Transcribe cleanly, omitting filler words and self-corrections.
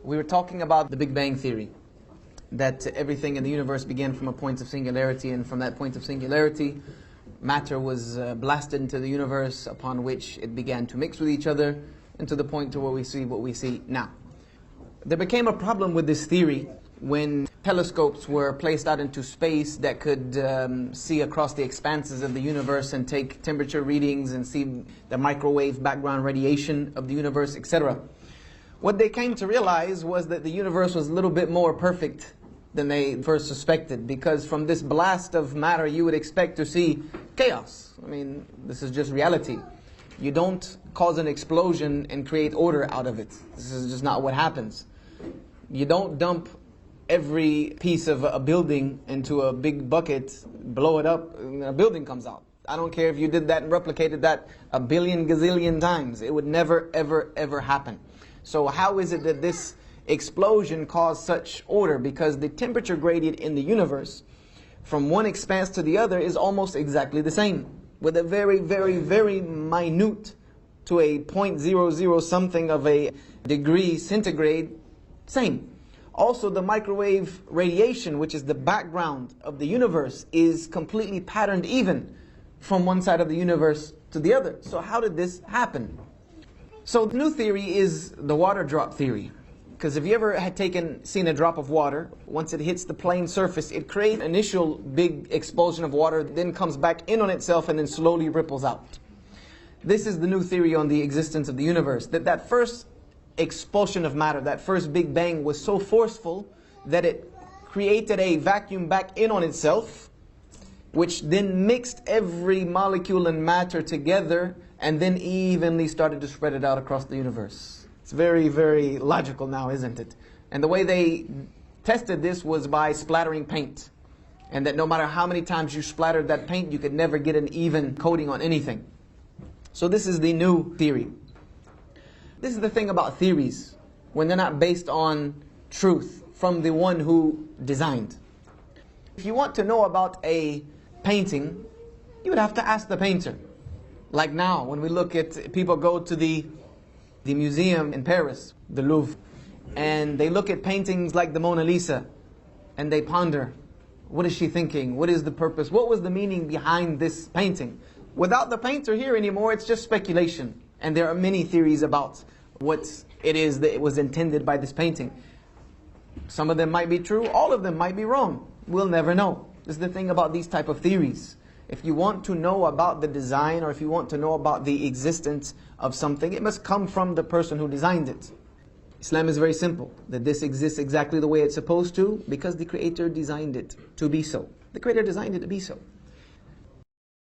We were talking about the Big Bang Theory, that everything in the universe began from a point of singularity, and from that point of singularity, matter was blasted into the universe, upon which it began to mix with each other, and to the point to where we see what we see now. There became a problem with this theory when telescopes were placed out into space that could see across the expanses of the universe and take temperature readings and see the microwave background radiation of the universe, etc. What they came to realize was that the universe was a little bit more perfect than they first suspected, because from this blast of matter you would expect to see chaos. I mean, this is just reality. You don't cause an explosion and create order out of it. This is just not what happens. You don't dump every piece of a building into a big bucket, blow it up, and a building comes out. I don't care if you did that and replicated that a billion gazillion times. It would never, ever, ever happen. So how is it that this explosion caused such order? Because the temperature gradient in the universe from one expanse to the other is almost exactly the same, with a very, very, very minute to a 0.00 something of a degree centigrade, same. Also, the microwave radiation, which is the background of the universe, is completely patterned even from one side of the universe to the other. So how did this happen? So the new theory is the water drop theory. Because if you ever had seen a drop of water, once it hits the plane surface, it creates an initial big explosion of water, then comes back in on itself and then slowly ripples out. This is the new theory on the existence of the universe. That first expulsion of matter, that first Big Bang, was so forceful that it created a vacuum back in on itself, which then mixed every molecule and matter together and then evenly started to spread it out across the universe. It's very, very logical now, isn't it? And the way they tested this was by splattering paint. And that no matter how many times you splattered that paint, you could never get an even coating on anything. So this is the new theory. This is the thing about theories, when they're not based on truth from the one who designed. If you want to know about a painting, you would have to ask the painter. Like now, when we look at, people go to the museum in Paris, the Louvre, and they look at paintings like the Mona Lisa, and they ponder, what is she thinking? What is the purpose? What was the meaning behind this painting? Without the painter here anymore, it's just speculation. And there are many theories about what it is that it was intended by this painting. Some of them might be true, all of them might be wrong. We'll never know. This is the thing about these type of theories. If you want to know about the design, or if you want to know about the existence of something, it must come from the person who designed it. Islam is very simple, that this exists exactly the way it's supposed to, because the Creator designed it to be so. The Creator designed it to be so.